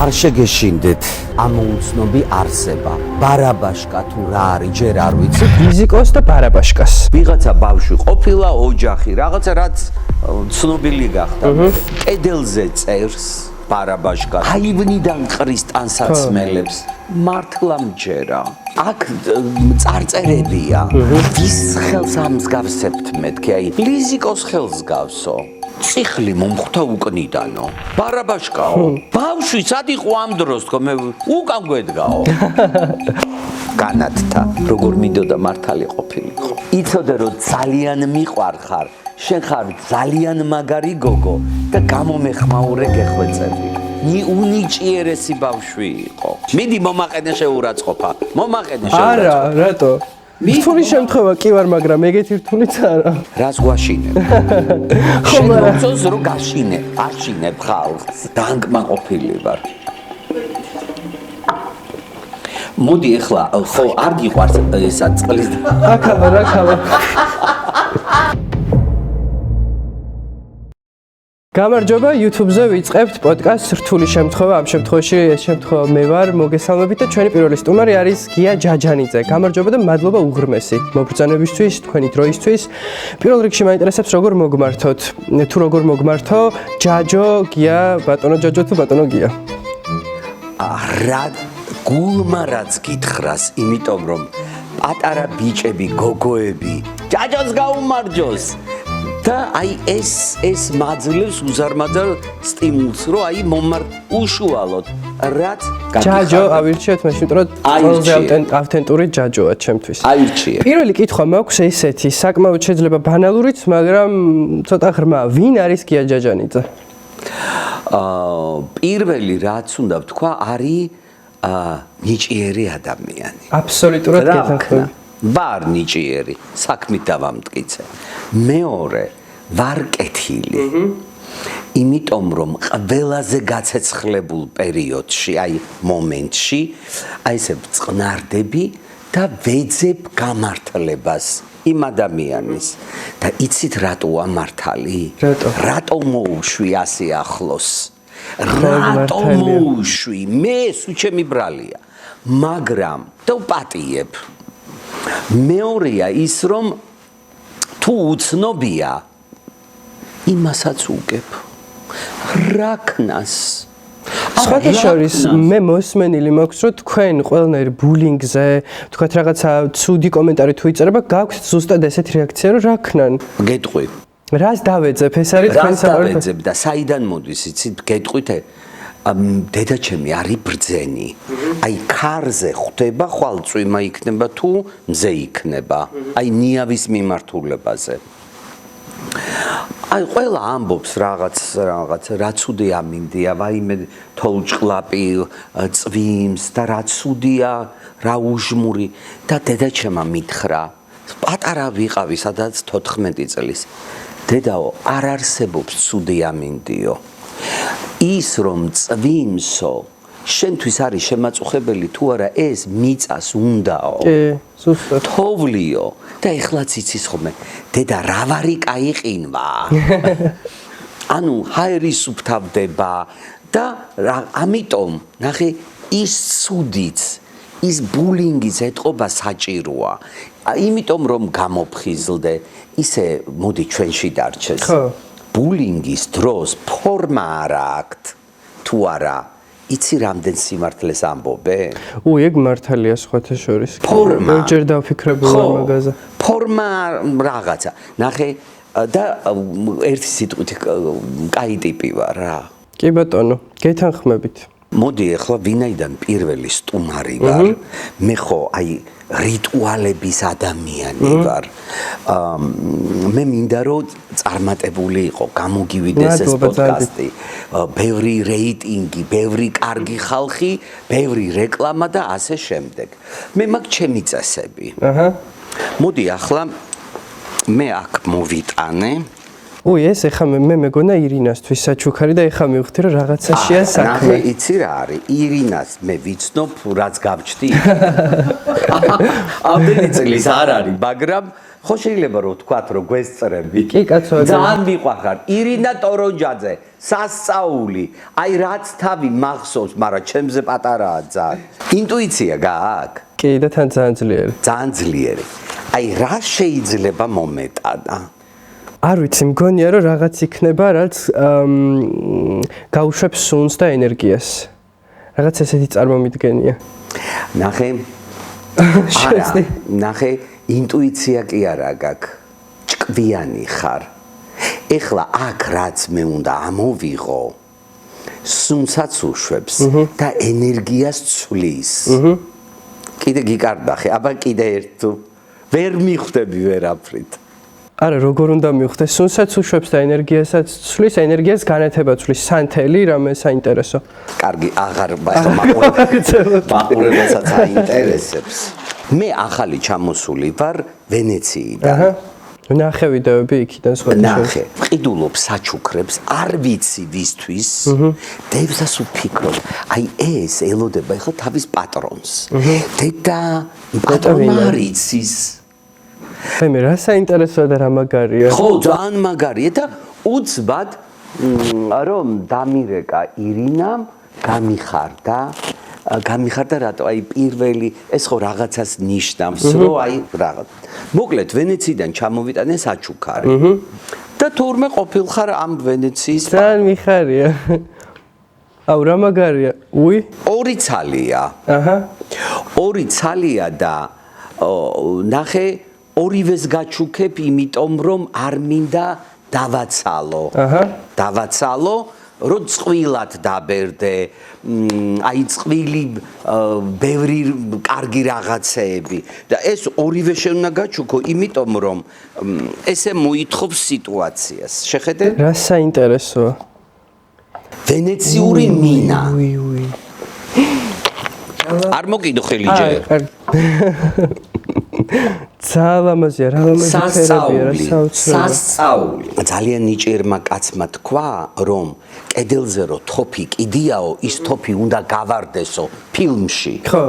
არ შეგეშინდეთ ამ უცნობი არსება. ბარაბაშკა თუ რა არის, ჯერ არ ვიცი. ფიზიკოს და ბარაბაშკას. ვიღაცა ბავშვი ყოფილა, ოჯახი, რაღაცა რაც ცნობილი გახდა. კედელზე წერს ბარაბაშკა. აივნიდან ყრის ტანსაცმელებს. მართლა მჯერა. აქ წარწერებია. ვის ხელს ამსგავსებთ მეთქი? აი, ლიზიკოს ხელს გავსო. ციხლი მომხვდა უკნიდანო. ბარაბაშკაო. ბავშვი სად იყო ამ დროს თქო მე უკან გვედგაო. განათთა როგორ მინდოდა მართალი ყოფილიყო. იცოდე რომ ძალიან მიყვარხარ. შენ ხარ ძალიან მაგარი გოგო და გამომეხმაურე გეხვეწები. უნიჭიერესი ბავშვი იყო. მიდი მომაყენე შეურაცხყოფა. მომაყენე შეურაცხყოფა. არა, რატო? რთული შემთხვევა კი ვარ, მაგრამ ეგეთი რთულიც არა. რას გვაშინებ? შენ მოწონს რომ გაშინებ, აშინებ ხალხს. დაანგმაყოფილი ვარ. მოდი ეხლა ხო არ გიყვარს ესა წყლის აკავა, რაკავა. გამარჯობა, YouTube-ზე ვიწყებთ პოდკასტს რთული შემთხვევა. ამ შემთხვევაში ეს შემთხვევა მე ვარ, მოგესალმებით და ჩვენი პირველი სტუმარი არის გია ჯაჯანიძე. გამარჯობა და მადლობა უღრმესი მობრძანებისთვის, თქვენი დროისთვის. პირველ რიგში მაინტერესებს როგორ მოგმართოთ. თუ როგორ მოგმართო, ჯაჯო, გია, ბატონო ჯაჯო თუ ბატონო გია? რა გულმა რაც გითხრას, იმიტომ რომ პატარა ბიჭები, გოგოები ჯაჯოს გაუმარჯოს. და აი ეს მაძლევს უზარმაზარ სტიმულს, რომ აი უშუალოდ რაც ჯაჯო ავირჩიოთ, მაშინ რომ ყველაზე ავთენტური ჯაჯოა ჩემთვის. აირჩიე. პირველი კითხვა მაქვს ესეთი, საკმაოდ შეიძლება ბანალურიც, მაგრამ ცოტა ღრმა. ვინ არის გია ჯაჯანიძე? პირველი რაც უნდა ვთქვა, არის ნიჭიერი ადამიანი. აბსოლუტურად გეთანხმები. ვარ ნიჭიერი, საქმით დავამტკიცე. მეორე, ვარ კეთილი. იმიტომ რომ ყველაზე გაცეცხლებულ პერიოდში, აი მომენტში, აი ესე წყნარდები და ვეძებ გამართლებას იმ ადამიანის. და იცით რატოა მართალი? რატო მოუშვი ასე ახლოს? რატო მოუშვი? მე სულ ჩემი ბრალია. მაგრამ და ვპატიებ. მეორეა ის რომ თუ უცნობია იმასაც უგებ რა ქნას სხვათა შორის მე მოსმენილი მაქვს რომ თქვენ ყველნაირ ბულინგზე თქვათ რაღაცა ცუდი კომენტარი თუ იწერება გაქვთ ზუსტად ესეთი რეაქცია რომ რა ქნან გეტყვი რას დავეძებ ეს არის თქვენ საყვარელი დავეძებ და საიდან მოდის იცით გეტყვით დედაჩემი არის ბრძენი. აი ქარზე ხვდება ხვალ წვიმა იქნება თუ მზე იქნება. აი ნიავის მიმართულებაზე. აი ყველა ამბობს რაღაც რა ცუდი ამინდია, ვაიმე თოლჭყლაპი წვიმს და რა ცუდია, რა უჟმური და დედაჩემა მითხრა. პატარა ვიყავი სადაც 14 წლის. დედაო, არ არსებობს ცუდი ამინდიო. ის რომ წვიმსო შენთვის არის შემაწუხებელი თუ არა ეს მიწას უნდაო ზუსტად თოვლიო და ეხლაც იცის ხოლმე დედა რა ვარი გაიყინვა ანუ ჰაერის უფთავდება და ამიტომ ნახე ის ცუდიც ის ბულინგის ეთყობა საჭიროა იმიტომ რომ გამოფხიზლდე ისე მოდი ჩვენში დარჩეს ხო ბულინგის დროს ფორმა არ აქვთ თუ არა იცი რამდენ სიმართლეს ამბობე? ეგ მართალია სხვათა შორის. ფორმა. ჯერ დავფიქრებულა მაგაზე. ფორმა რაღაცა. ნახე და ერთი სიტყვით კაი ტიპი ვარ რა. კი ბატონო, გეთანხმებით. მოდი ახლა ვინაიდან პირველი სტუმარი ვარ, მე ხო აი რიტუალების ადამიანი ვარ. მე მინდა რომ წარმატებული იყო, გამოგივიდეს ეს პოდკასტი. ბევრი რეიტინგი, ბევრი კარგი ხალხი, ბევრი რეკლამა და ასე შემდეგ. მე მაქვს ჩემი წესები. მოდი ახლა მე აქ მოვიტანე. ეს ეხა მე მეგონა ირინასთვის საჩუქარი და ეხა მივხვდი რომ რაღაცაშია საქმე. იცი რა არის? ირინას მე ვიცნობ რაც გავჩდი. ამდენი წლის არ არის, მაგრამ ხო შეიძლება რომ ვთქვათ რომ გვესწრები კი კაცო ძალიან მიყვარხარ ირინა ტორონჯაძე სასწაული აი რაც თავი მახსოვს მაგრამ ჩემზე პატარაა ძალიან ინტუიცია გააქვს კი და თან ძალიან ძლიერი აი რა შეიძლება მომეტანა არ ვიცი მგონია რომ რაღაც იქნება რაც გაუშვებს სუნს და ენერგიას რაღაც ესეთი წარმომიდგენია ნახე ნახე ინტუიცია კი არა გაქვს ჭკვიანი ხარ ეხლა აქ რაც მე უნდა ამოვიღო სუნსაც უშვებს და ენერგიას ცვლის კიდე გიკარდახე აბა კიდე ერთ თუ ვერ მიხვდები ვერაფრით არა როგორ უნდა მივხვდეს სუნსაც უშვებს და ენერგიასაც ცვლის ენერგიას განათება ცვლის სანთელი რამე საინტერესო კარგი აღარ მაყურებელსაც აინტერესებს მე ახალი ჩამოსული ვარ ვენეციიდან ნახე ვიდეოები იქიდან სხვა ნახე ყიდულობ საჩუქრებს არ ვიცი ვისთვის დევზას ვფიქრობ აი ეს ელოდება ახლა თავის პატრონს დედა პატრონარიცის მე რა საინტერესოა და რა მაგარია ხო ძალიან მაგარია და უცბად რომ დამირეკა ირინამ გამიხარდა რატო აი პირველი ეს ხო რაღაცას ნიშნავს რომ აი რაღაც მოკლედ ვენეციიდან ჩამოვიტანე საჩუქარი და თურმე ყოფილხარ ამ ვენეციის ძალიან მიხარია აუ რა მაგარია უი ორი ცალია და ნახე ორივეს გაჩუქებ იმიტომ რომ არ მინდა დავაცალო რომ წყვილად დაბერდე აი წყვილი ბევრი კარგი რაღაცეები და ეს ორივე შეუნა გაჩუქო იმიტომ რომ ესე მოითხოვს სიტუაციას შეხედე რა საინტერესოა ვენეციური მინა არ მოგიდო ხელი ჯერ ძალამაზია რა თერაპია რა სასწაული ძალიან ნიჭიერმა კაცმა თქვა რომ კედელზე რო თოფი კიდიაო ის თოფი უნდა გავარდესო ფილმში ხო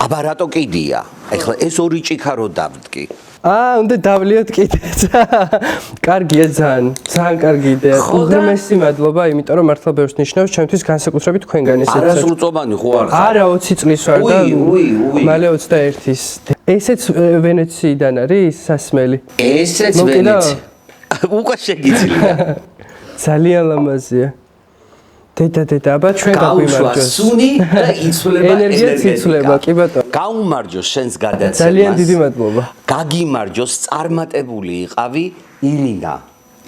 აბა რატო კიდია ეხლა ეს ორი ჭიქა რო დავდგი უნდა დავლიოთ კიდეც კარგია ძალიან კარგი იდეა უღრმესი მადლობა იმიტომ რომ მართლა ბევრს ნიშნავს ჩემთვის განსაკუთრებით თქვენგან ესეც არასრულწლოვანი ხო არ ხარ არა 20 წლის ვარ და მალე 21-ის ესეც ვენეციიდან არის სასმელი ესეც ვენეცი უკვე შეგიძლია ძალიან ლამაზია დედა აბა ჩვენ გაგვიმარჯოს სუნი და იცვლება ენერგიაც იცვლება კი ბატონო გაუმარჯოს შენს გადაცემას ძალიან დიდი მადლობა გაგიმარჯოს წარმატებული იყავი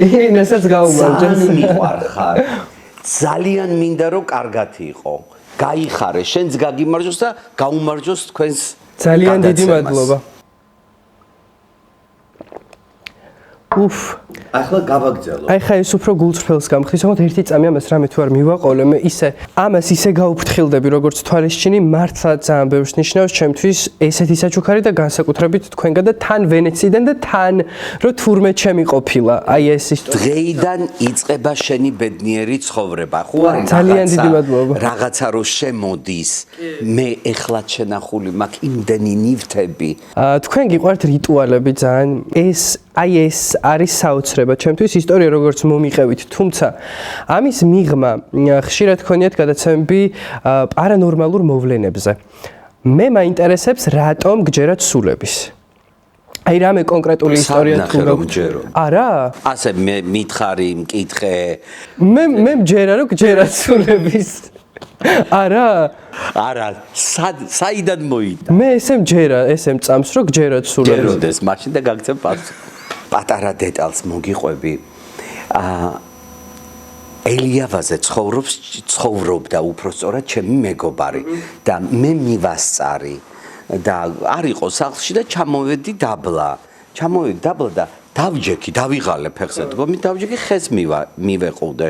ირინასაც გაუმარჯოს მიყვარხარ ძალიან მინდა რომ კარგად იყო გაიხარე შენს გაგიმარჯოს და გაუმარჯოს თქვენს ძალიან დიდი მადლობა უფ ახლა გავაგზავნო აი ხა ეს უფრო გულწრფელს გამხდის თუმცა ერთი წამი ამას რამე თუ არ მივაყოლე მე ამას ისე გაუფრთხილდები როგორც თვალისჩინი მართლა ძალიან ბევრს ნიშნავს ჩემთვის ესეთი საჩუქარი და განსაკუთრებით თქვენგან და თან ვენეციიდან და თან რო თურმე ჩემი ყოფილა აი ეს დღეიდან იწყება შენი ბედნიერი ცხოვრება ხო არის ძალიან დიდი მადლობა რაღაცა რო შემოდის მე ეხლა შენახული მაქვს იმდენი ნივთები თქვენ გიყვართ რიტუალები ძალიან ეს არის საოცრება ჩემთვის ისტორია როგორც მომიყევით თუმცა ამის მიღმა ხშირად ქონიათ გადაცემები პარანორმალურ მოვლენებზე მე მაინტერესებს რატომ გჯერათ სულების აი რამე კონკრეტული ისტორია თუ არა ასე მე მითხარი მკითხე მე მჯერა რომ გჯერათ სულების არა საიდან მოიდა მე ესე მჯერა ესე მწამს რომ გჯერათ სულების ჯეროდეს მაშინ და გაგცემ პატარა დეტალს მოგიყვები ელიავაზე ცხოვრობდა უпростоრად ჩემი მეგობარი და მე მივასწარი და არ იყო სახლში და ჩამოვედი დაბლა და დავჯექი დავიღალე ფეხზე დგომი დავჯექი ხეს მივეყუდე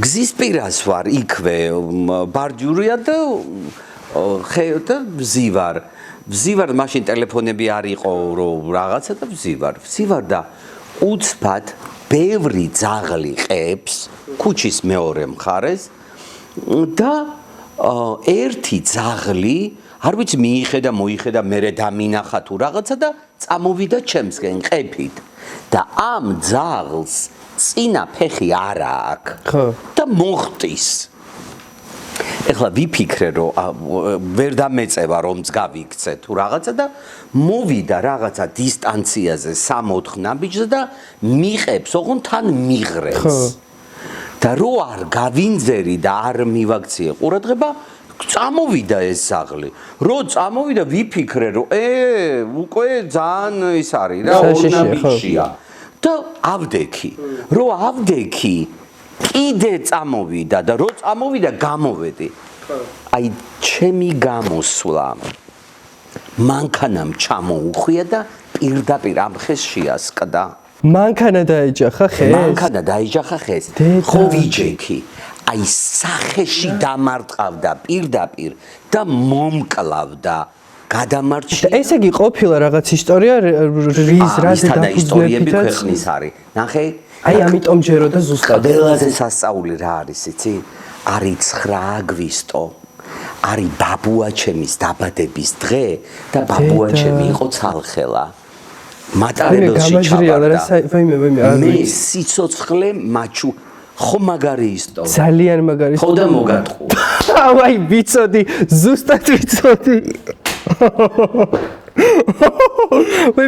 გზის პირას ვარ იქვე ბარჯურია და და ვზივარ მაშინ ტელეფონები არ იყო რომ რაღაცა და ვზივარ და უცბად ბევრი ძაღლი ყებს ქუჩის მეორე მხარეს და ერთი ძაღლი არ ვიცი მიიხედა მოიხედა მერე დამინახა თუ რაღაცა და წამოვიდა ჩემსკენ ყეფით და ამ ძაღლს წინა ფეხი არა აქვს და მოხტის ეხლა ვიფიქრე რომ ვერ დამეწევა რომ გავიქცე თუ რაღაცა და მოვიდა რაღაცა დისტანციაზე 3-4 ნაბიჯზე და მიყებს ოღონ თან მიღრებს და რო არ გავინძერი და არ მივაქციე ყურადღება წამოვიდა ეს ზაღლი რო წამოვიდა ვიფიქრე რომ უკვე ძალიან ის არის რა ორნაბიჯია და ავდექი რო ავდექი კიდე წამოვიდა და რო წამოვიდა გამოვედი აი ჩემი გამოსვლა მანქანამ ჩამოუხვია და პირდაპირ ამ ხეს შეასკდა მანქანა დაეჯახა ხეს მანქანა დაეჯახა ხეს ხო ვიჯექი აი სახეში დამარტყავდა პირდაპირ და მომკლავდა გადამარჩი ესე იგი ყოფილა რაღაც ისტორია რის რაზე ისტორიები ქვეყნის არის ნახე აი ამიტომ ჯეროდა ზუსტად ყველაზე სასწაული რა არის იცი არის 9 აგვისტო არის ბაბუა ჩემის დაბადების დღე და ბაბუა ჩემი იყო ცალხელა მატარებელში ჩავარდა მე სიცოცხლე მაჩუ ხო მაგარი ისტორია ძალიან მაგარი ხო და მოგატყუ აი ვიცოდი ზუსტად ვიცოდი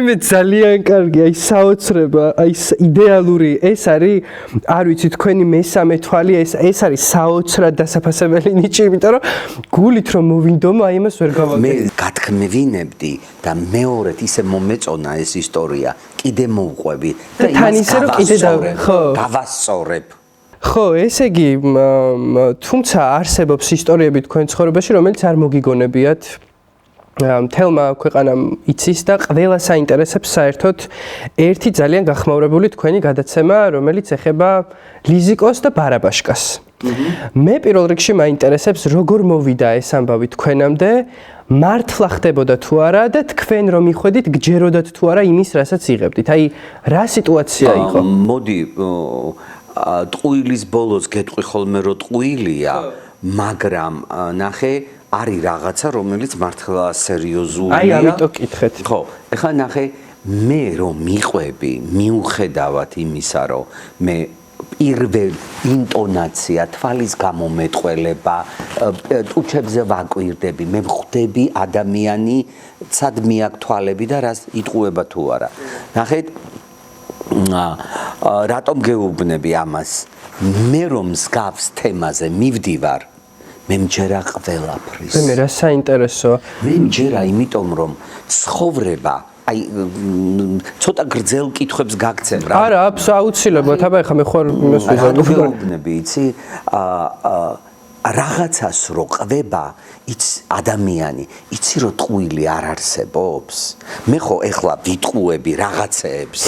მე ძალიან კარგი აი საოცრება აი იდეალური ეს არის არ ვიცი თქვენი მესამე თვალი ეს არის საოცრად დასაფასებელი ნიჭი იმიტომ რომ გულით რომ მოვინდომო აი იმას ვერ გავაკეთე მე გათქმევინებდი და მეორედ ისე მომეწონა ეს ისტორია კიდე მოვყვები და თან ისე რომ კიდე გავასწორებ ხო ესე იგი თუმცა არსებობს ისტორიები თქვენ ცხოვრებაში რომელიც არ მოგიგონებიათ მთელმა ქვეყანამ იცის და ყველას აინტერესებს საერთოდ ერთი ძალიან გახმაურებული თქვენი გადაცემა, რომელიც ეხება ლიზიკოს და ბარაბაშკას. მე პირველ რიგში მაინტერესებს როგორ მოვიდა ეს ამბავი თქვენამდე, მართლა ხდებოდა თუ არა და თქვენ რომ მიხვედით გჯეროდათ თუ არა იმის, რასაც იღებდით. აი რა სიტუაცია იყო? მოდი ტყუილის ბოლოს გეტყვი ხოლმე რომ ტყუილია, მაგრამ ნახე არის რაღაცა რომელიც მართლა სერიოზულია. აი ამიტომ კითხეთ. ხო, ეხლა ნახე მე რომ მიყვები, მიუხედავად იმისა, რომ მე პირველ ინტონაცია, თვალის გამომეტყველება, ტუჩებზე ვაკვირდები, მე ვხვდები ადამიანი ცად მიაქვს თვალები და რას იტყუება თუ არა. ნახეთ რატომ გეუბნები ამას? მე რომ მსგავს თემაზე მივდივარ მე მჯერა ყველაფრის. მე რა საინტერესოა. მე მჯერა იმიტომ რომ ცხოვრება აი ცოტა გრძელ კითხვებს გაგცემ რა. არა, აუცილებლად, აბა ეხა მე ხوار იმას ვიზარდები, იცი? რაღაცას რო ყვება, ადამიანი, იცი რომ ტყუილი არ არსებობს? მე ხო ეხლა ვიტყუები რაღაცეებს.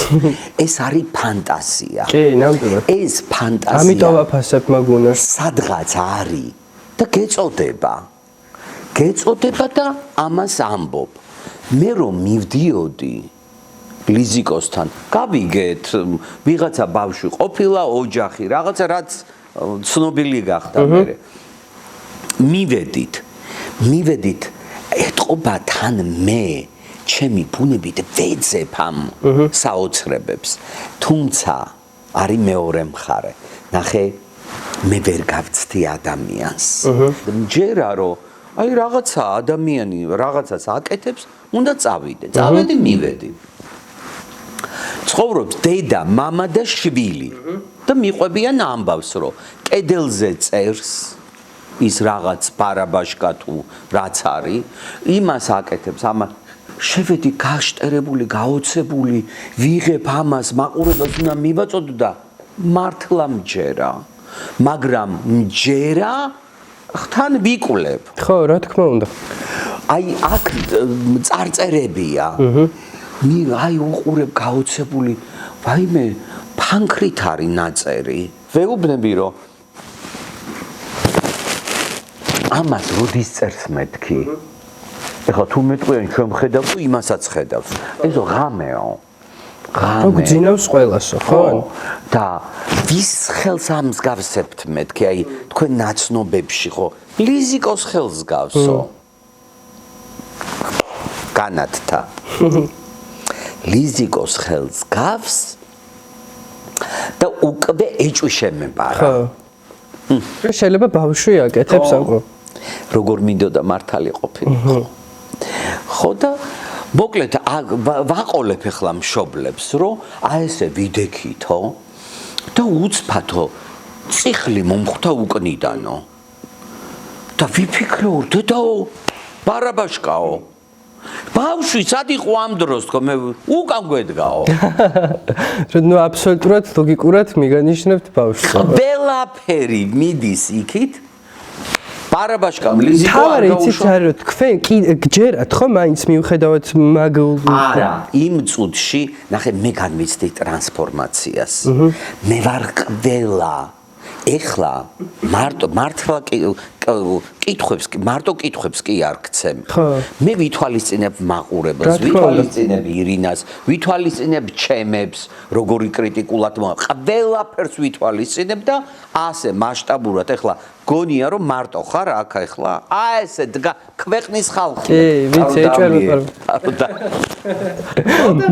ეს არის ფანტაზია. კი, ნამდვილად. ეს ფანტაზია. ამიტომ ვაფასებ მაგუნას. სადღაც არის და გეწოდება და ამას ამბობ. მე რომ მივდიოდი ლიზიკოსთან, გავიგეთ, ვიღაცა ბავშვი ყოფილა, ოჯახი, რაღაცა რაც ცნობილი გახდა მე. მივედით, ეთყობა თან მე, ჩემი ბუნებით ვეძებ ამ საოცრებებს. თუმცა არის მეორე მხარე. ნახე მე ვერ გავცდი ადამიანს. მჯერა რომ აი რაღაცა ადამიანი რაღაცას აკეთებს, უნდა წავიდე. წავედი, მივედი. ცხოვრობს დედა, მამა და შვილი. და მიყვებიან ამბავს, რომ კედელზე წერს ის რაღაც ბარაბაშკა თუ რაც არის, იმას აკეთებს, ამას შევედი გაშტერებული, გაოცებული, ვიღებ ამას, მაყურებელს უნდა მივაწოდო და მართლა მჯერა. მაგრამ მჯერა თან ვიკვლებ. ხო, რა თქმა უნდა. აი აქ წარწერებია. აი უყურებ გაოცებული, ვაიმე ფანქრით არის ნაწერი. ვეუბნები რომ ამას როდის წერს მეთქი? ეხლა თუ მეტყვიან ჩვენ ხედავ თუ იმასაც ხედავს. ესო ღამეო. რო გძინავს ყველასო, ხო? და ვის ხელს ამსგავსებთ მეთქი, აი თქვენ ნაცნობებში ხო? ლიზიკოს ხელს გავსო. განათთა. ლიზიკოს ხელს გავს და უკვე ეჭვი შემებარა. ხო. შეიძლება ბავშვი აკეთებს ამო. როგორ მინდოდა მართალი ყოფილიყო. ხო და მოკლედ ვაყოლებ ახლა მშობლებს, რომ აი ესე ვიდექითო და უცფათო წიხლი მომხვდა უკნიდანო. და ვიფიქრე დედაო, ბარაბაშკაო. ბავშვი სად იყო ამ დროს თქო მე უკან გვედგაო. ნუ აბსოლუტურად ლოგიკურად მიგანიშნებთ ბავშვს. ყველაფერი მიდის იქით. ბარაბაშკამ ლიზიკო თავარი იცით რომ თქვენ კი გჯერათ ხო მაინც მიუხედავად მაგ არა იმ წუთში ნახე მე განვიცდი ტრანსფორმაციას მე ვარ ყველა ეხლა მართლა კითხვებს კი არ გცემ მე ვითვალისწინებ მაყურებელს ვითვალისწინებ ირინას ვითვალისწინებ ჩემებს როგორი კრიტიკულად ყველაფერს ვითვალისწინებ და ასე მასშტაბურად ეხლა გონია რომ მარტო ხარ აქ ეხლა აი ესე ქვეყნის ხალხი კი ვიცი ეჭვერ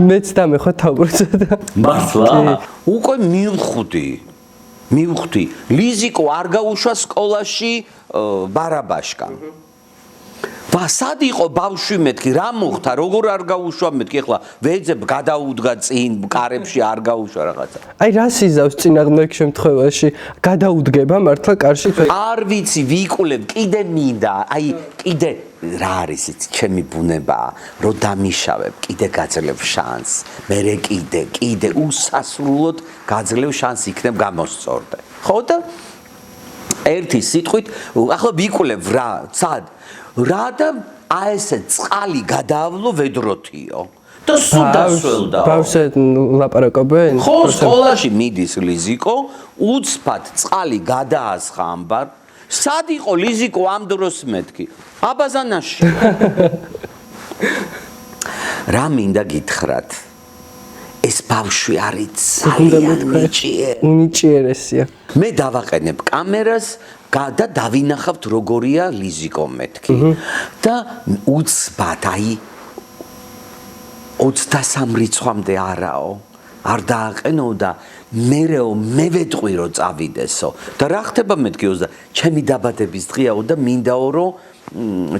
მეც დამეხო თავბრუცად მართლა უკვე მივხვდი ლიზიკო არ გაუშვა სკოლაში ბარაბაშკამ სად იყო ბავშვი მეთქი რა მოხდა როგორ არ გაუშვა მეთქი ეხლა ვეძებ გადაუდგა წინ კარებში არ გაუშვა რაღაცა აი რა სიზავს წინაღმდეგ შემთხვევაში გადაუდგება მართლა კარში არ ვიცი ვიკულებ კიდე მინდა აი კიდე რა არის იცი ჩემი ბუნებაა რომ დამიშავებ კიდე გაძლევ შანსს მერე კიდე უსასრულოდ გაძლევ შანსს იქნებ გამოსწორდე ხო და ერთი სიტყვით ახლა ვიკულებ რა სად რა და აი ესე წყალი გადაავლო ვედროთიო და სულ დასველდა ბავშვზე ლაპარაკობენ ხო სკოლაში მიდის ლიზიკო უცბად წყალი გადაასხა ამბარ სად იყო ლიზიკო ამ დროს მეთქი აბაზანაში რა მინდა გითხრათ ეს ბავშვი არის ძალიან უნიჭიერესია მე დავაყენებ კამერას და დავინახავთ როგორია ლიზიკო მეთქი და უცბად აი 23 რიცხვამდე არაო არ დააყენო და მე ვეტყვი რომ წავიდესო და რა ხდება მეთქი ჩემი დაბადების დღეაო და მინდაო რომ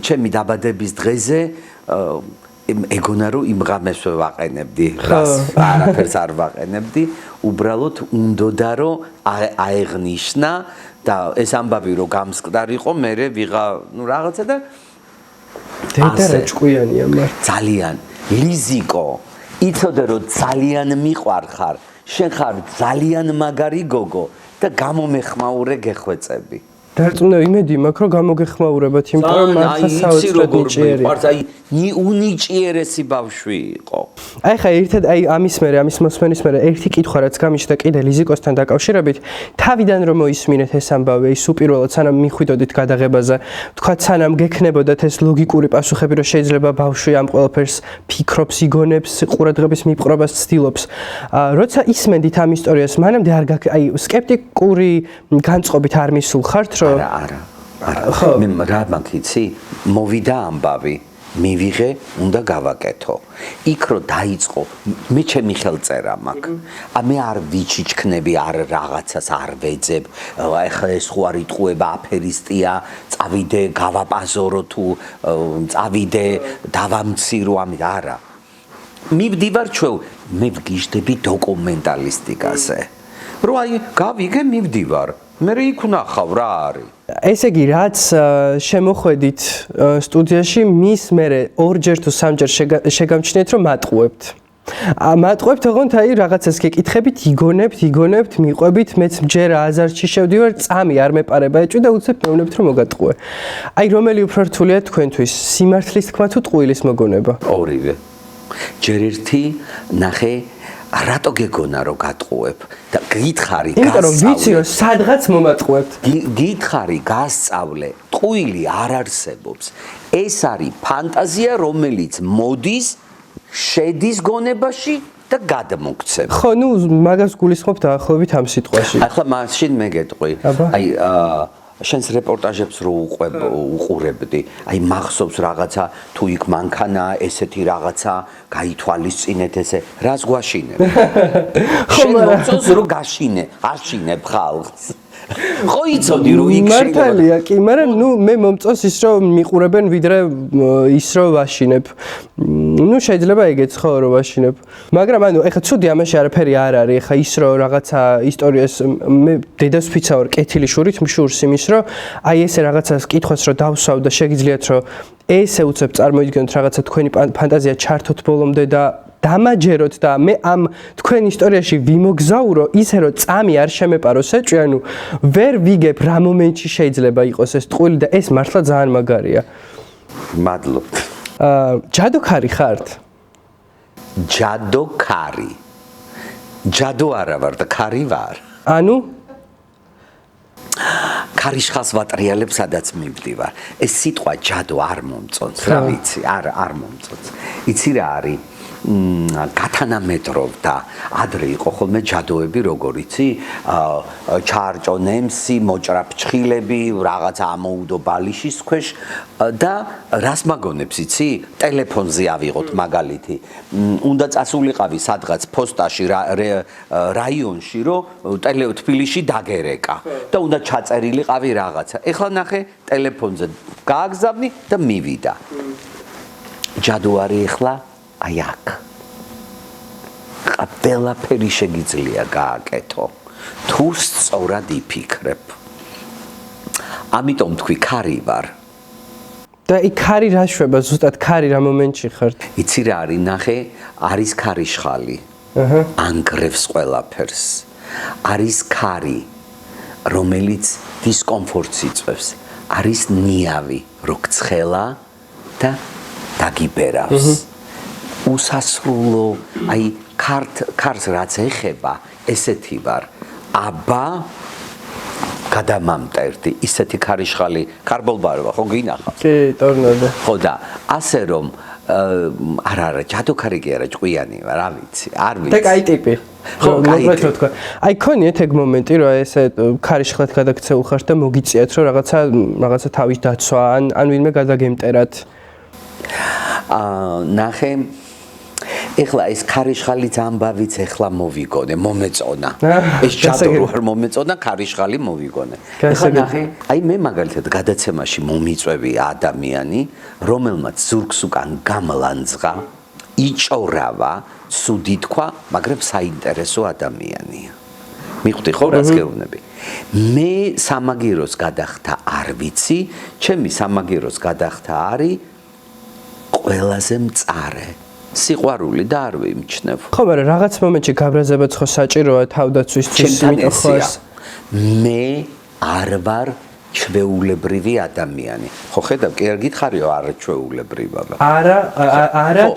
ჩემი დაბადების დღეზე ეგონა რომ იმ ღამეს ვაყენებდი რას არაფერს არ ვაყენებდი უბრალოდ უნდოდა რომ აეღნიშნა და ეს ამბავი რომ გამსკდარიყო მე ვიღა ნუ რაღაცა და დედა რა ჭკვიანია მარ ძალიან ლიზიკო იცოდე რომ ძალიან მიყვარხარ შენ ხარ ძალიან მაგარი გოგო და გამომეხმაურე გეხვეწები დარწმუნდა იმედი მაქვს რომ გამოგეხმაურებათ იმიტომ რომ მართლა საოცრად ნიჭიერი აი უნიჭიერესი ბავშვი იყო აი ხა ერთად აი ამის მოსმენის მერე ერთი კითხვა რაც გამიშდა კიდე ლიზიკოსთან დაკავშირებით თავიდან რომ მოისმინეთ ეს ამბავი ის უპირველად სანამ მიხვიდოდით გადაღებაზე თქვათ სანამ გექნებოდათ ეს ლოგიკური პასუხები რომ შეიძლება ბავშვი ამ ყველაფერს ფიქრობს იგონებს ყურადღების მიპყრობას ცდილობს როცა ისმენდით ამ ისტორიას მანამდე არ აი სკეპტიკური განწყობით არ მისულხართ რომ არა მე რა მაგიცი მოვიდა ამბავი მივიღე უნდა გავაკეთო იქ რო დაიწყო მე ჩემი ხელწერა მაქვს მე არ ვიჩიჩქნები არ რაღაცას არ ვეძებ ეხლა ეს ხო არ იტყუება აფერისტია წავიდე გავაპაზორო თუ წავიდე დავამცირო ამით არა მივდივარ ჩვენ მე ვგიჟდები დოკუმენტალისტიკაზე რო აი გავიგე მივდივარ მე იქ ვნახავ რა არის ესე იგი რაც შემოხვედით სტუდიაში მის მერე ორჯერ თუ სამჯერ შეგამჩნიეთ რომ მატყუებთ მატყუებთ ოღონდ აი რაღაცას გეკითხებით იგონებთ მიყვებით მეც მჯერ აზარში შევდივარ წამი არ მეპარება ეჭვი და უცებ მეუბნებთ რომ მოგატყუე აი რომელი უფრო რთულია თქვენთვის სიმართლის თქმა თუ ტყუილის მოგონება ორივე ჯერ ერთი ნახე რატო გეგონა რომ გატყუებ და გითხარი გასწავლე იმიტომ რომ ვიცი რომ სადღაც მომატყუებთ გითხარი გასწავლე ტყუილი არ არსებობს ეს არის ფანტაზია რომელიც მოდის შედის გონებაში და გადმოგცემ. ხო, ნუ მაგას გულისხმობ დაახლოებით ამ სიტყვაში. ახლა მაშინ მე გეტყვი. აი შენს რეპორტაჟებს რო უყურებდი, აი მახსოვს რაღაცა თუ იქ მანქანა ესეთი რაღაცა გაითვალისწინეთ ესე, რას გვაშინებ? შენ მოწონს რო აშინებ ხალხს. ხო იცოდი რომ იქ მართალია კი, მაგრამ ნუ მე მომწონს ის რომ მიყურებენ ვიდრე ის რომ ვაშინებ. ნუ შეიძლება ეგეც ხო რომ ვაშინებ. მაგრამ ანუ ეხლა ცუდი ამაში არაფერი არ არის. ეხლა ის რომ რაღაცა ისტორიას მე დედას ვფიცა ვარ კეთილი შურით მშურს იმის რომ აი ესე რაღაცას კითხვას რომ დავსვავ და შეგიძლიათ რომ ესე უცებ წარმოიდგინოთ რაღაცა თქვენი ფანტაზია ჩართოთ ბოლომდე და დამაჯეროთ და მე ამ თქვენ ისტორიაში ვიმოგზაურო ისე რომ წამი არ შემეპაროს ეჭვი, ანუ ვერ ვიგებ რა მომენტში შეიძლება იყოს ეს ტყუილი და ეს მართლა ძალიან მაგარია. მადლობთ. ჯადოქარი ხართ? ჯადოქარი. ჯადო არა ვარ და ქარი ვარ. ანუ ქარიშხალს ვატრიალებ სადაც მივდივარ. ეს სიტყვა ჯადო არ მომწონს, რა ვიცი, არ მომწონს. იცი რა არის? გათანამედროვდა ადრე იყო ხოლმე ჯადოები როგორ იცი ჩაარჭო ნემსი მოჭრა ფჩხილები რაღაცა ამოუდო ბალიშის ქვეშ და რას მაგონებს იცი ტელეფონზე ავიღოთ მაგალითი უნდა წასულიყავი სადღაც ფოსტაში რაიონში რომ თბილისში დაგერეკა და უნდა ჩაწერილიყავი რაღაცა ეხლა ნახე ტელეფონზე გააგზავნი და მივიდა ჯადოარი ეხლა აი აქ ყველაფერი შეგიძლია გააკეთო თუ სწორად იფიქრებ ამიტომ თქვი ქარი ვარ და იქ ქარი რა შვება ზუსტად ქარი რა მომენტში ხართ იცი რა არის ნახე არის ქარიშხალი ანგრევს ყველაფერს არის ქარი რომელიც დისკომფორტს იწვევს არის ნიავი როგცხელა და დაგიბერავს უსასრულო აი ქარს რაც ეხება ესეთი ვარ აბა გადამამტერდი ისეთი ქარიშხალი კარბოლბარვა ხო გინახავს კი ტორნადო ხო და ასე რომ არა ჯადოქარი კი არა ჭკვიანი ვარ რა ვიცი არ ვიცი და კაი ტიპი ხო კაი თქვა აი ქონიეთ ეგ მომენტი რომ ესე ქარიშხლად გადაგცეულ ხართ და მოგიწიათ რომ რაღაცა თავის დაცვა ან ვინმე გადაგემტერათ ნახე ეხლა ეს ქარიშხალიც ამბავიც ეხლა მოვიგონე, მომეწონა. ეს ჯადო არ მომეწონა, ქარიშხალი მოვიგონე. ეხლა ნახე, აი მე მაგალითად გადაცემაში მომიწვევი ადამიანი, რომელმაც ზურგს უკან გამლანძღა, იჭორავა, სუდი თქვა, მაგრამ საინტერესო ადამიანია. მიხვდი ხო რას გეუბნები? მე სამაგიეროს გადახდა არ ვიცი, ჩემი სამაგიეროს გადახდა არის ყველაზე მწარე. სიყვარული და არ ვიმჩნევ. ხო, მაგრამ რაღაც მომენტში გაბრაზებაც ხო საჭიროა თავდაცვისთვის, იმიტომ ხო მე არ ვარ ჩვეულებრივი ადამიანი. ხო ხედავ, კი არ გითხარიო არ ჩვეულებრივია. არა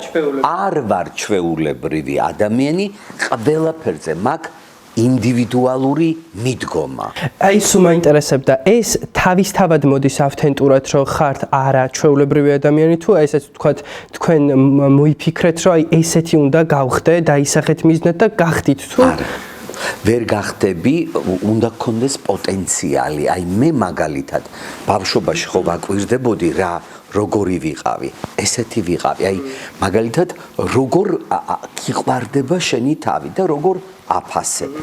ჩვეულებრივი. არ ვარ ჩვეულებრივი ადამიანი, ყველაფერზე მაქვს ინდივიდუალური მიდგომა. აი სულ მაინტერესებდა ეს თავისთავად მოდის ავთენტურად რომ ხართ არა ჩვეულებრივი ადამიანი თუ ესეც თქვათ თქვენ მოიფიქრეთ რომ აი ესეთი უნდა გავხდე და ისახეთ მიზნად და გახდით თუ არა ვერ გახდები უნდა გქონდეს პოტენციალი აი მე მაგალითად ბავშვობაში ხო ვაკვირდებოდი რა როგორი ვიყავი ესეთი ვიყავი აი მაგალითად როგორ გიყვარდება შენი თავი და როგორ აფასებ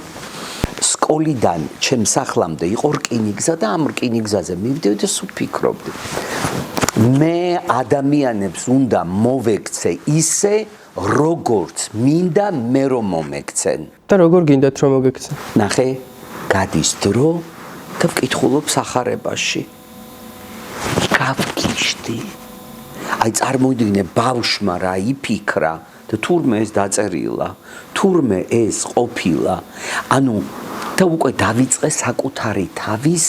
სკოლიდან ჩემ სახლამდე იყო რკინიგზა და ამ რკინიგზაზე მივდივდი და სულ ფიქრობდი მე ადამიანებს უნდა მოვექცე ისე როგორც მინდა მე რომ მომექცენ და როგორ გინდათ რომ მოგექცენ ნახე გადის დრო და ვკითხულობ სახარებაში გავკიშდი აი წარმოიდგინე ბავშვმა რა იფიქრა და თურმე ეს დაწერილა თურმე ეს ყოფილა ანუ და უკვე დავიწყე საკუთარი თავის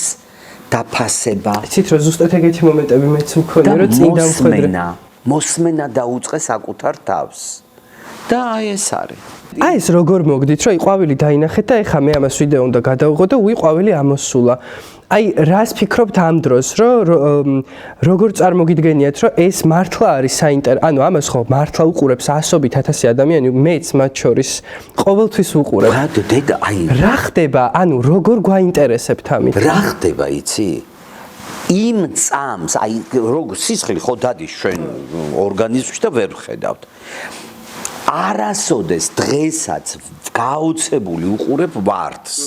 დაფასება იცით რომ ზუსტად ეგეთი მომენტები მეც მქონია რომ წინ დავხვედრე მოსმენა დაუწყე საკუთარ თავს და აი ეს არის აი ეს როგორ მოგდით რომ ყვავილი დაინახეთ და ეხა მე ამას ვიდეო უნდა გადავიღო და ყვავილი ამოსულა აი რას ფიქრობთ ამ დროს, რომ როგორ წარმოგიდგენიათ, რომ ეს მართლა არის საინტერესო, ანუ ამას ხო მართლა უყურებს ასობით ათასი ადამიანი, მეც მათ შორის ყოველთვის უყურებ. დედა, აი რა ხდება, ანუ როგორ გვაინტერესებთ ამით? რა ხდება, იცი? იმ წამს, აი როგორ სისხლი ხო დადის ჩვენ ორგანიზმში და ვერ ხედავთ. არასოდეს დღესაც გაოცებული უყურებ ვარდს.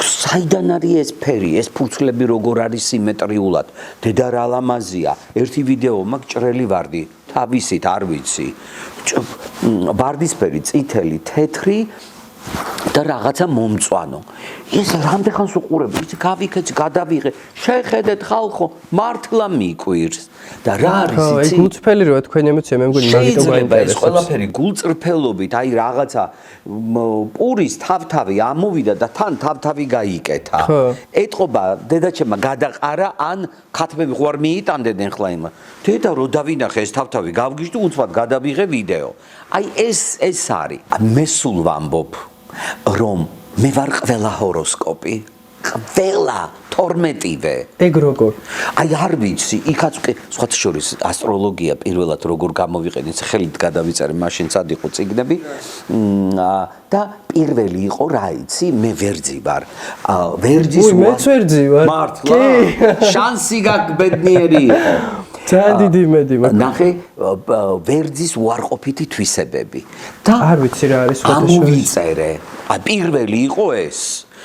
საიდან არის ეს ფერი, ეს ფურცლები როგორ არის სიმეტრიულად? დედა რა ლამაზია. ერთი ვიდეო მაქვს ჭრელი ვარდი, თავისით არ ვიცი. ვარდისფერი, წითელი, თეთრი და რაღაცა მომწვანო. ეს რამდენხანს უყურებ, იცი, გავიქეც, გადავიღე, შეხედეთ ხალხო, მართლა მიკვირს. და რა არის, იცი? აი გულწრფელი როა თქვენი ემოცია, მე მგონი მაგიტომ ეს ყველაფერი გულწრფელობით, აი რაღაცა პურის თავთავი ამოვიდა და თან თავთავი გაიკეთა. ეტყობა დედაჩემმა გადაყარა ან ქათმები ხო არ მიიტანდნენ ხლა იმა. დედა რო დავინახე ეს თავთავი გავგიჟდი, უცბად გადავიღე ვიდეო. აი ეს არის. მე სულ ვამბობ რომ მე ვარ ყველა ჰოროსკოპი, ყველა 12-ვე. ეგ როგორ? აი არ ვიცი, იქაც კი სხვათა შორის ასტროლოგია პირველად როგორ გამოვიყენე, ხელით გადავიწერე, მაშინ სად იყო წიგნები. და პირველი იყო რა იცი, მე ვერძი ვარ. ვერძის ვარ. მეც ვერძი ვარ. მართლა. შანსი გაქვს ბედნიერი იყო. ძალიან დიდი იმედი მაქვს. ნახე ვერძის უარყოფითი თვისებები. და არ ვიცი რა არის სხვათა შორის. ამოვიწერე. აი პირველი იყო ეს.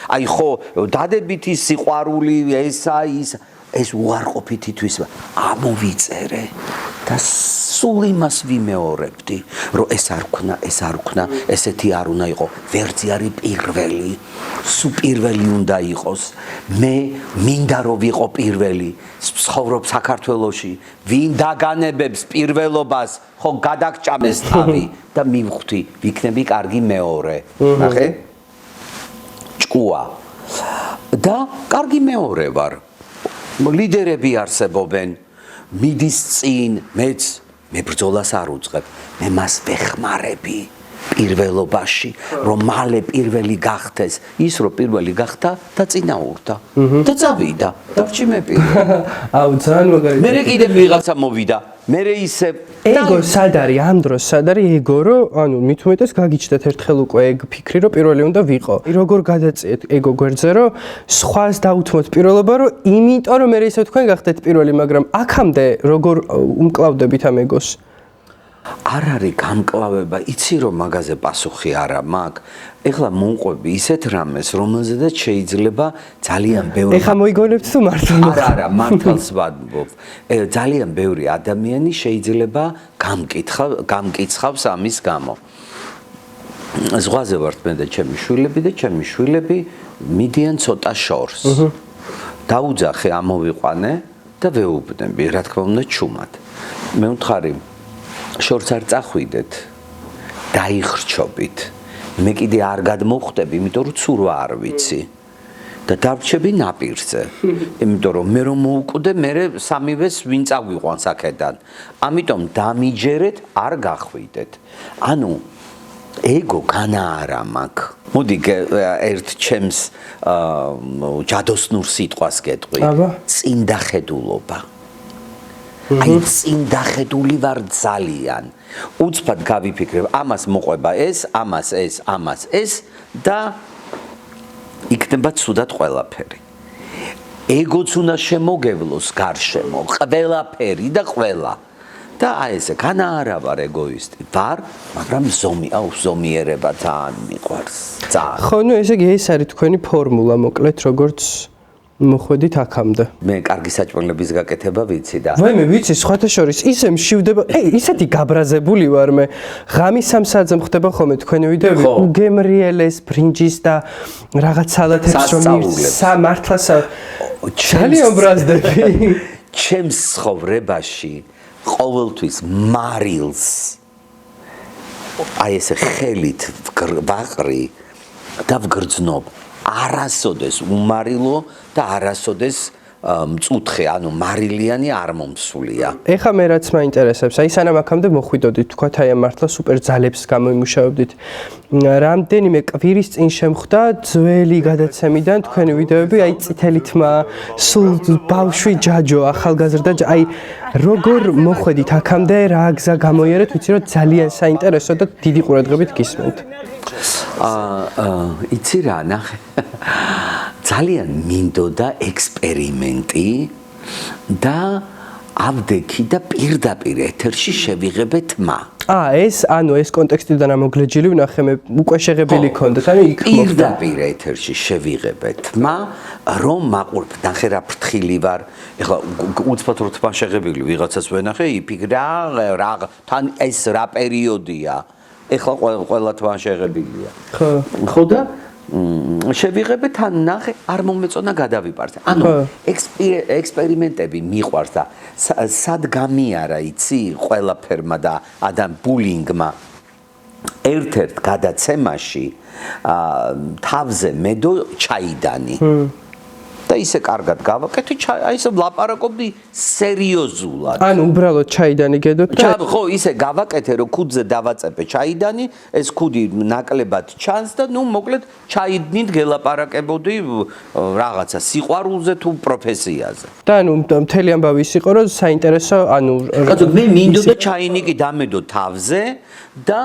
აი ხო დადებითი სიყვარული ესა ის ეს უარყოფითი თვისება ამოვიწერე და სულ იმას ვიმეორებდი რომ ეს არ ვქნა ესეთი არ უნდა იყო ვერძი არის პირველი სულ პირველი უნდა იყოს მე მინდა რომ ვიყო პირველი ცხოვრობ საქართველოში ვინ დაგანებებს პირველობას ხო გადაგჭამეს თავი და მივხვდი ვიქნები კარგი მეორე ნახე და კარგი მეორე ვარ. ლიდერები არსებობენ. მიდის წინ, მეც მე ბრძოლას არ უწყებ. მე მას ვეხმარები პირველობაში, რომ მალე პირველი გახდეს. ის რომ პირველი გახდა და წინაურდა. და წავიდა. დარჩი მე პირველი. აუ ძალიან მაგარი. მე კიდე ვიღაცა მოვიდა. მე ისე ეგო სად არის ამ დროს სად არის ეგო რომ ანუ მით უმეტეს გაგიჩნდეთ ერთხელ უკვე ეგ ფიქრი რომ პირველი უნდა ვიყო როგორ გადაწიეთ ეგო გვერდზე რომ სხვას დაუთმოთ პირველობა რომ იმიტომ რომ მე ისე თქვენ გახდეთ პირველი მაგრამ აქამდე როგორ უმკლავდებით ამ ეგოს არ არის გამკლავება იცი რომ მაგაზე პასუხი არა მაქვს ეხლა მომყვები ისეთ რამეს რომელზედაც შეიძლება ძალიან ბევრი ეხლა მოიგონებთ თუ მართლა არა მართალს ვამბობ ძალიან ბევრი ადამიანი შეიძლება გამკითხავს ამის გამო ზღვაზე ვართ მე და ჩემი შვილები მიდიან ცოტა შორს დაუძახე ამოვიყვანე და ვეუბნები რა თქმა უნდა ჩუმად მე ვთხარი შორს არ წახვიდეთ დაიხრჩობით მე კიდე არ გადმოვხვდები იმიტომ რომ ცურვა არ ვიცი და დავრჩები ნაპირზე იმიტომ რომ მე რომ მოუკვდე მე სამივეს ვინ წაგვიყვანს აქედან ამიტომ დამიჯერეთ არ გახვიდეთ ანუ ego განაარა მაქვს მოდი ერთ ჩემს ჯადოსნურ სიტყვას გეტყვი წინდახედულობა აი წინდახედული ვარ ძალიან უცბად გავიფიქრებ ამას მოყვება ამას ეს და იქნება ცუდად ყველაფერი ეგოც უნდა შემოგევლოს გარშემო ყველაფერი და ყველა და აი ესე განაარა ვარ ეგოისტი ვარ მაგრამ ზომიერება ძალიან მიყვარს ძალიან ხო ნუ ესე იგი ეს არის თქვენი ფორმულა მოკლედ როგორც მოხვედით აქამდე. მე კარგი საჭმელების გაკეთება ვიცი და. ვაიმე, ვიცი, სხვათა შორის ისე მშივდება. ისეთი გაბრაზებული ვარ მე. ღამის 3 საათზე მხდება ხოლმე თქვენი ვიდეოები. უგემრიელეს ბრინჯის და რაღაც სალათებს რომ მართლა ძალიან ბრაზდები. ჩემს ცხოვრებაში ყოველთვის მარილს აი ესე ხელით ვაყრი და ვგრძნობ. არასოდეს უმარილო და არასოდეს მწუთხე, ანუ მარილიანი არ მომსულია. ეხა მე რაც მაინტერესებს, აი სანამ აქამდე მოხვიდოდით, თქვათ აი მართლა სუპერ ძალებს გამოიმუშავებდით. რამდენიმე კვირის წინ შემხვდა ძველი გადაცემიდან თქვენი ვიდეოები, აი წითელი თმა, სულ ბავშვი ჯაჯო, ახალგაზრდა, აი როგორ მოხვედით აქამდე, რა გზა გამოიარეთ, ვიცი რომ ძალიან საინტერესო და დიდი ყურადღებით გისმენთ. იცი რა, ნახე. ძალიან მინდოდა ექსპერიმენტი და ავდექი და პირდაპირ ეთერში შევიღებე თმა. ეს კონტექსტიდან ამოგლეჯილი ვნახე მე უკვე შეღებილი ქონდათ, ანუ იქ პირდაპირ ეთერში შევიღებე თმა, რომ მაყურებ, ნახე რა ფრთხილი ვარ. ეხლა უცბად რო თმა შეღებილი ვიღაცას ვენახე, იფიქრა რა თან ეს რა პერიოდია. ეხლა ყველა თმა შეღებილია. ხო და შევიღებე თან ნახე არ მომეწონა გადავიპარდე. ანუ ექსპერიმენტები მიყვარს და სად გამიარა იცი ყველაფერმა და ბულინგმა ერთ-ერთ გადაცემაში თავზე მედო ჩაიდანი. და ისე კარგად გავაკეთე, აი ესე ვლაპარაკობდი სერიოზულად. ანუ უბრალოდ ჩაიდანი გედოთ და ხო, ისე გავაკეთე, რომ ქუდზე დავაწეპე ჩაიდანი, ეს ქუდი ნაკლებად ჩანს და ნუ მოკლედ ჩაიდნით გელაპარაკებოდი რაღაცა სიყვარულზე თუ პროფესიაზე. და ანუ მთელი ამბავი ის იყო, რომ საინტერესო, ანუ მე მინდოდა ჩაინიკი დამედო თავზე და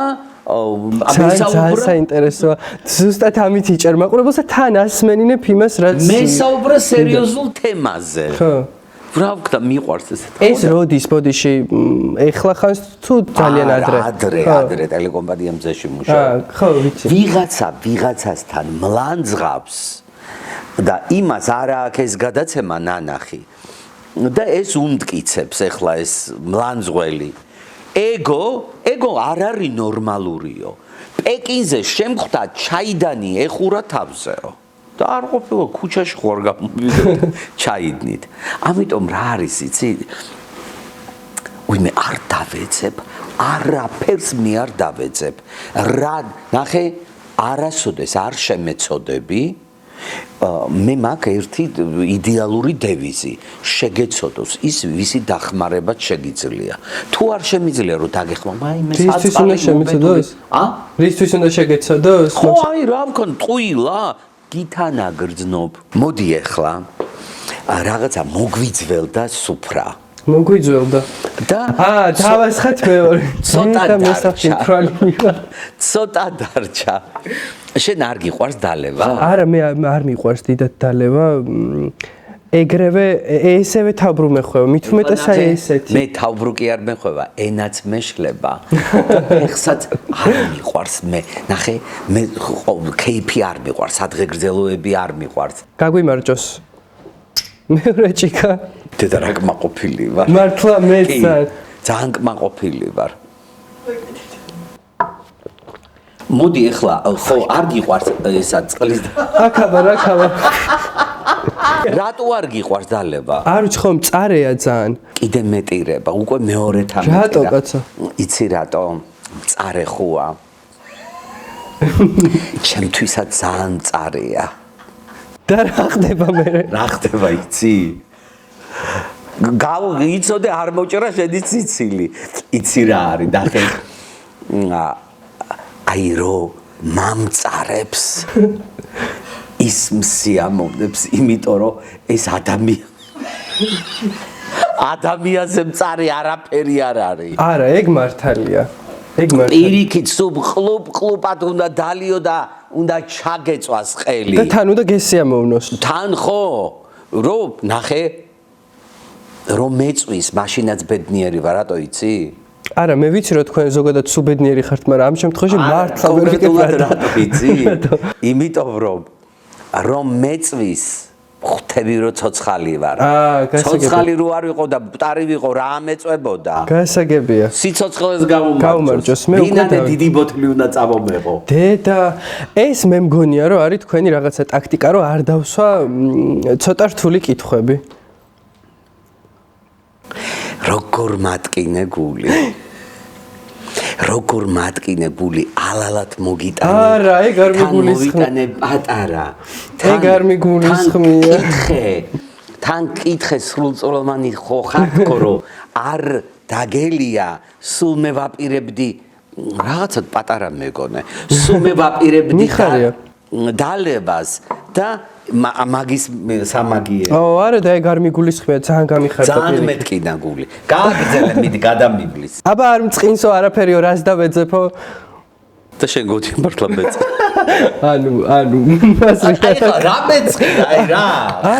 ძალიან საინტერესოა. ზუსტად ამით იჭერ მაყურებელს და თან ასმენინებ იმას, რაც მესაუბრა სერიოზულ თემაზე. ხო. რა ვქნა მიყვარს ეს. ეს როდის ბოდიში ეხლა ხანს თუ ძალიან ადრე ტელეკომპანია მზეში მუშაობ. ხო, ვიცი. ვიღაცასთან მლანძღავს და იმას არ აქვს ეს გადაცემა ნანახი. და ეს უმტკიცებს ეხლა ეს მლანძღველი. ego არ არის ნორმალურიო. პეკინზე შემხვდა ჩაიდანი ეხურა თავზეო. და არ ყოფილა ქუჩაში ხوار გამოვიდეთ ჩაიდნით. ამიტომ რა არის იცი? ვინმე არ დავეცებ, არაფერს მე არ დავეცებ. რა ნახე, არასოდეს არ შემეცოდები. მე მაქვს ერთი იდეალური დევიზი. შეგეცოდოს ის ვისი დახმარება შეგიძლია. თუ არ შემიძლია რომ დაგეხმარ, აი მე საწყალი შემეცოდოს? რისთვის უნდა შეგეცოდოს? ხო, აი რა მქონდა, ტყუილა, გითანა გრძნობ. მოდი ახლა რაღაცა მოგვიძველდა სუფრა. მოგვიძველდა. და დავასხათ მეორე. ცოტა დარჩა. შენ არ გიყვარს დალევა? არა, მე არ მიყვარს დიდად დალევა. ეგრევე ესევე თავბრუ მეხვევა. მით უმეტეს აი ესეთი. მე თავბრუ კი არ მეხვევა, ენაც მეშლება. ეხსაც არ მიყვარს მე. ნახე, მე кейფი არ მიყვარს, სადღეგრძელოები არ მიყვარს. გაგვიმარჯოს. მეორე ჭიქა. დედა რა კმაყოფილი ვარ. მართლა მეც ძალიან კმაყოფილი ვარ. მოდი ახლა ხო არ გიყვარს ესა წყლის აქაბა. რატო არ გიყვარს დალევა? არ ვიცი ხომ მწარეა ძალიან. კიდე მეტირება, უკვე მეორე თან. რატო კაცო? იცი რატო? მწარე ხოა. ჩემთვისაც ძალიან მწარეა. და რა ხდება მე? რა ხდება იცი? იცოდე არ მოჭრა შედი ციცილი. იცი რა არის ნახე. აი რო მამწარებს ის მსიამოვნებს, იმიტომ რომ ეს ადამიანზე მწარე არაფერი არ არის. არა, ეგ მართალია. პირიქით სულ ყლუპად უნდა დალიო და უნდა ჩაგეწვას ყელი. და თან უნდა გესიამოვნოს. თან ხო? რო ნახე რომ მეწვის, მაშინაც ბედნიერი ვარ, რატო იცი? არა, მე ვიცი რომ თქვენ ზოგადად სუბედნიერი ხართ, მაგრამ ამ შემთხვევაში მართლა ვერ ვიგებ რატო იცი? იმიტომ რომ მეწვის ხვდები რომ ცოცხალი ვარ. ცოცხალი რო არ ვიყო და მტარი ვიყო, რა ამეწვებოდა? გასაგებია. სიცოცხლეს გამომარჯოს. მე უკვე დიდი ბოთლი უნდა წამომეღო. დედა, ეს მე მგონია რომ არის თქვენი რაღაცა ტაქტიკა, რომ არ დავსვა ცოტა რთული კითხვები. როგორ მატკინე გული? როგორ მატკინე გული ალალად მოგიტანე? არა, ეგ არ მიგულისხმია. მოგიტანე პატარა. ეგ არ მიგულისხმია. თან კითხე სრულწლოვანი ხო ხართ რომ არ დაგელია სულ მე ვაპირებდი რაღაცად პატარა მეგონე სულ მე ვაპირებდი დალებას და მაგის სამაგიე არა და ეგ არ მიგულისხმია ძალიან გამიხარდა ძალიან მეტკინა გული გააგრძელე მიდი გადამიბლის აბა არ მწყინსო არაფერიო რას დავეძებო და შენ გოდი მართლა მეწე ანუ რა მეწყი აი რა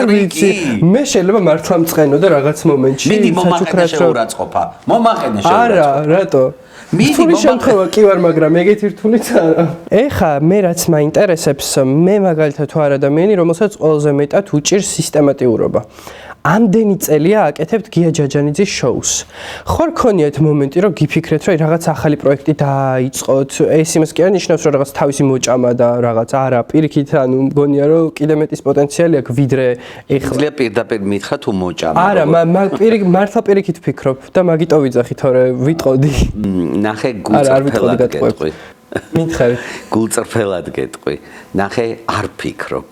ხრიკი მე შეიძლება მართლა მწყენო და რაღაც მომენტში მიდი მომაყენე შეურაცხყოფა მომაყენე არა რატო რთული შემთხვევა კი ვარ მაგრამ ეგეთი რთულიც არა ეხა მე რაც მაინტერესებს მე მაგალითად თუ არ ადამიანი რომელსაც ყველაზე მეტად უჭირს სისტემატიურობა ამდენი წელია აკეთებთ გია ჯაჯანიძის შოუს ხარ ქონიათ მომენტი რომ გიფიქრეთ რომ რაღაც ახალი პროექტი დაიწყოთ ეს იმას კი არ ნიშნავს რომ რაღაც თავისი მოჭამა და რაღაც არა პირიქით ანუ მგონია რომ კიდე მეტის პოტენციალი აქვს ვიდრე ეხლა პირდაპირ მითხრა თუ მოჭამა არა მართლა პირიქით ვფიქრობ და მაგიტო ვიძახი თორე ვიტყოდი ნახე გულწრფელად გეტყვი მითხარი გულწრფელად გეტყვი ნახე არ ფიქრობ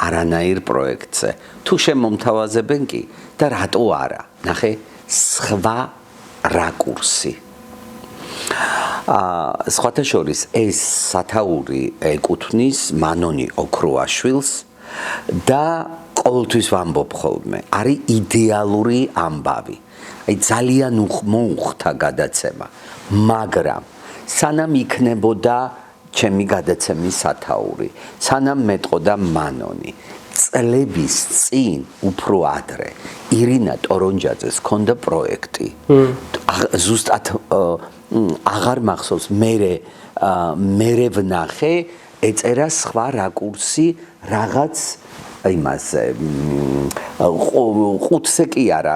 არანაირ პროექტზე თუ შემომთავაზებენ კი და რატო არა ნახე სხვა რაკურსი სხვათა შორის ეს სათაური ეკუთვნის მანონი ოქროაშვილს და ყოველთვის ვამბობ ხოლმე არის იდეალური ამბავი აი ძალიან მოუხდა გადაცემა მაგრამ სანამ იქნებოდა ჩემი გადაცემის სათაური სანამ მეტყოდა მანონი წლების წინ უფრო ადრე ირინა ტორონჯაძეს ჰქონდა პროექტი ზუსტად აღარ მახსოვს მე ვნახე ეწერა სხვა რაკურსი რაღაც იმაზე ყუთზე კი არა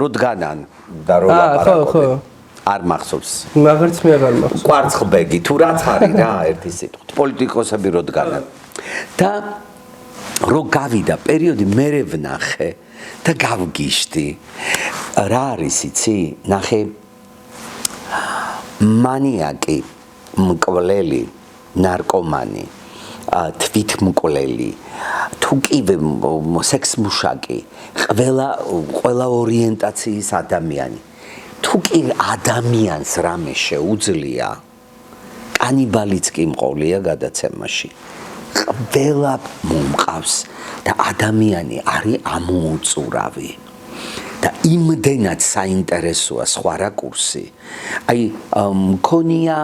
როდგანან და რო ლაპარაკობენ არ მახსოვს. მაგარც მე აღარ მახსოვს. კვარცხლბეგი თუ რაც არის რა ერთი სიტყვით პოლიტიკოსები როდგანან. და რო გავიდა პერიოდი მე ვნახე და გავგიშდი. რა არის იცი? ნახე მანიაკი, მკვლელი, ნარკომანი, თვითმკვლელი, თუ კი სექსმუშაკი, ყველა ორიენტაციის ადამიანი. თუ კი ადამიანს რამე შეუძლია, კანიბალიც კი მყოლია გადაცემაში. ყველა მომყავს და ადამიანი არის ამოუწურავი. და იმდენად საინტერესოა სხვა რაკურსი. აი მქონია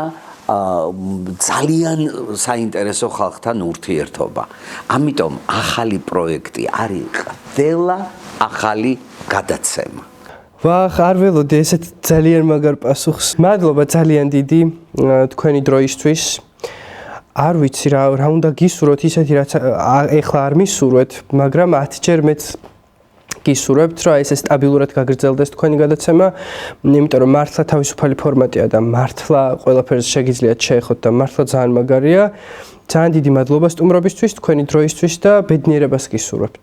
ძალიან საინტერესო ხალხთან ურთიერთობა. ამიტომ ახალი პროექტი არის ყველა ახალი გადაცემა. ვახ, არ ველოდი ესეთ ძალიან მაგარ პასუხს. მადლობა ძალიან დიდი თქვენი დროისთვის. არ ვიცი რა უნდა გისურვოთ ისეთი რაც ეხლა არ მისურვეთ, მაგრამ 10 ჯერ მეც გისურვებთ რა ეს სტაბილურად გაგრძელდეს თქვენი გადაცემა, იმიტომ რომ მართლა თავისუფალი ფორმატია და მართლა ყველაფერს შეგიძლიათ შეეხოთ და მართლა ძალიან მაგარია. ძალიან დიდი მადლობა სტუმრობისთვის, თქვენი დროისთვის და ბედნიერებას გისურვებთ.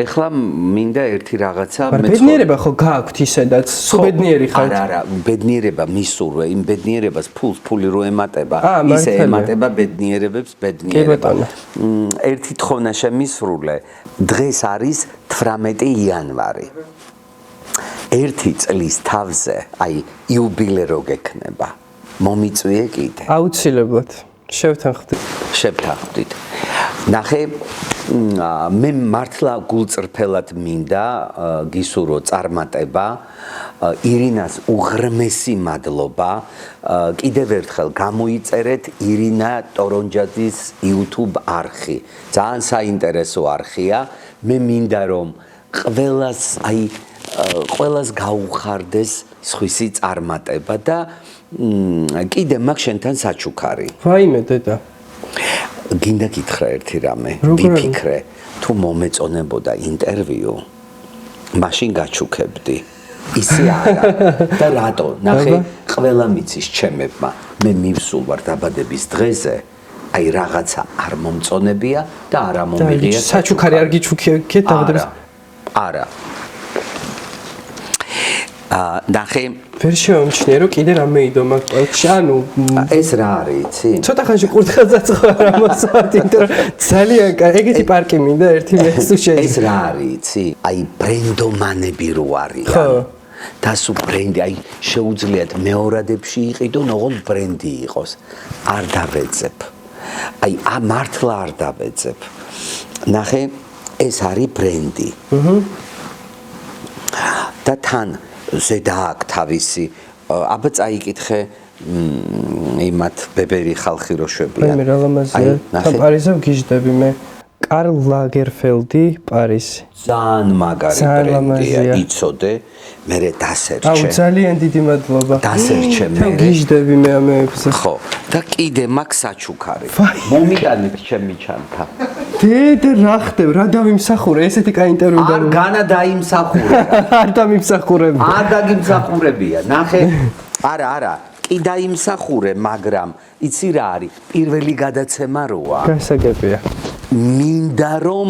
ეხლა მინდა ერთი რაღაცა ბედნიერება ხო გააქვთ ისედაც, სულ ბედნიერი ხართ? არა, ბედნიერება მისურვე, იმ ბედნიერებას ფული რო ემატება, ისე ემატება ბედნიერებებს ბედნიერება. ერთი თხოვნა შემისრულე, დღეს არის 18 იანვარი. ერთი წლის თავზე, აი, იუბილე რო გექნება. მომიწვიე კიდე. აუცილებლად. შევთანხმდით. ნახე, მე მართლა გულწრფელად მინდა გისურვო წარმატება, ირინას უღრმესი მადლობა. კიდევ ერთხელ გამოიწერეთ ირინა ტორონჯაძის YouTube არხი. ძალიან საინტერესო არხია. მე მინდა რომ ყველას გაუხარდეს სხვისი წარმატება და კიდე მაგ შენთან საჩუქარი. ვაიმე დედა. გინდა გითხრა ერთი რამე. ვიფიქრე, თუ მომეწონებოდა ინტერვიუ, მაშინ გაჩუქებდი. ისე არა. და რატო? ნახე, ყველა მიცის ჩემებმა. მე მივსულ ვარ დაბადების დღეზე. აი რაღაცა არ მომწონებია და არა მომიღია. საჩუქარი არ გიჩუქეთ დაბადების. არა. ნახე ვერ შემჩნია რომ კიდე რამე იდო მაგ პარკში ანუ ეს რა არის იცი ცოტა ხანში კურთხელზეც ხარ ამასავთ იმიტომ რომ ძალიან ეგეთი პარკი მინდა ერთი მე სულ შეიძლება ეს რა არის იცი აი ბრენდომანები რო არიან ხო და სულ ბრენდი აი შეუძლიათ მეორადებში იყიდონ ოღონდ ბრენდი იყოს არ დავეძებ აი მართლა არ დავეძებ ნახე ეს არის ბრენდი და თან ზედა აქ თავისი აბა წაიკითხე იმათ ბებერი ხალხი რო შვებიან მე რა ლამაზია თან პარიზზე ვგიჟდები მე კარლ ლაგერფელდი პარიზი ძალიან მაგარი ბრენდია იცოდე მე დასერჩე აუ ძალიან დიდი მადლობა დასერჩე მე ვგიჟდები მე ამეებზე ხო და კიდე მაგ საჩუქარი მომიტანეთ ჩემი ჩანთა დედა რა ხდებ რა დავიმსახურე ესეთი კაი ინტერვიუ არ განა დაიმსახურე არ დამიმსახურებ არ დაგიმსახურებია ნახე არა კი დაიმსახურე მაგრამ იცი რა არის პირველი გადაცემა როა გასაგებია მინდა რომ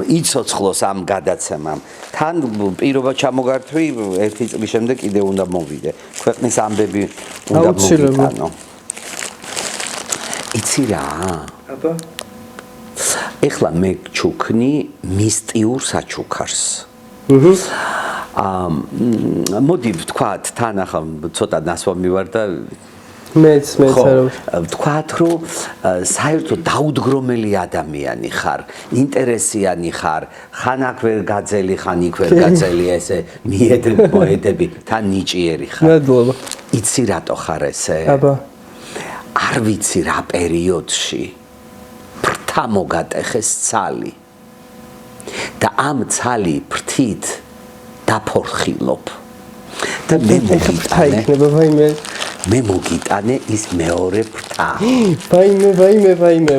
იცოცხლოს ამ გადაცემამ თან პირობა ჩამოგართვი ერთი წლის შემდეგ კიდე უნდა მოვიდე ქვეყნის ამბები უნდა მოვიტანო იცი რა აბა ეხლა მე ჩუქნი მისტიურ საჩუქარს მოდი ვთქვათ თან ახლა ცოტა ნასვამი ვარ და მეც არა ვთქვათ რომ საერთოდ დაუდგრომელი ადამიანი ხარ ინტერესიანი ხარ ხან აქ ვერ გაძელი ხან იქ ვერ გაძელი ესე მოედები თან ნიჭიერი ხარ მადლობა იცი რატო ხარ ესე აბა არ ვიცი რა პერიოდში ფრთა მოგატეხეს ცალი და ამ ცალი ფრთით დაფორხილობ და მე მოგიტანე ის მეორე ფრთა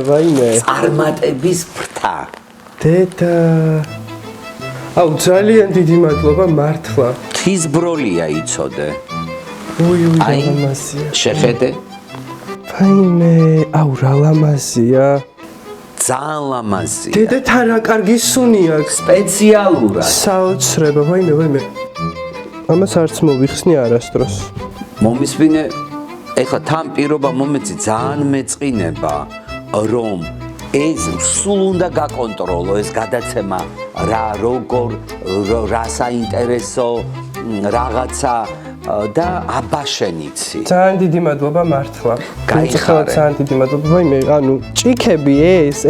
ვაიმე წარმატების ფრთა დედა აუ ძალიან დიდი მადლობა მართლა თის ბროლია იცოდე უი ლამაზია შეხედე ვაიმე აუ რა ლამაზია ძალიან ლამაზია დედა თან რა კარგი სუნი აქვს სპეციალურად საოცრება ვაიმე ამას არც მოვიხსნი არასდროს მომისვინე ეხლა თან პირობა მომეცი ძალიან მეწყინება რომ ეს სულ უნდა გაკონტროლო ეს გადაცემა რა როგორ რა საინტერესო რაღაცა და აბაშენიცი ძალიან დიდი მადლობა მართლა გაიხარე ძალიან დიდი მადლობა ვაიმე ანუ ჭიქები ეს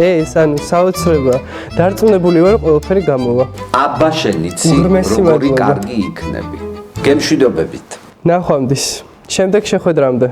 ანუ საოცრება დარწმუნებული ვარ ყველაფერი გამოვა აბაშენიცი როგორი კარგი იქნები გემშვიდობებით ნახვამდის შემდეგ შეხვედრამდე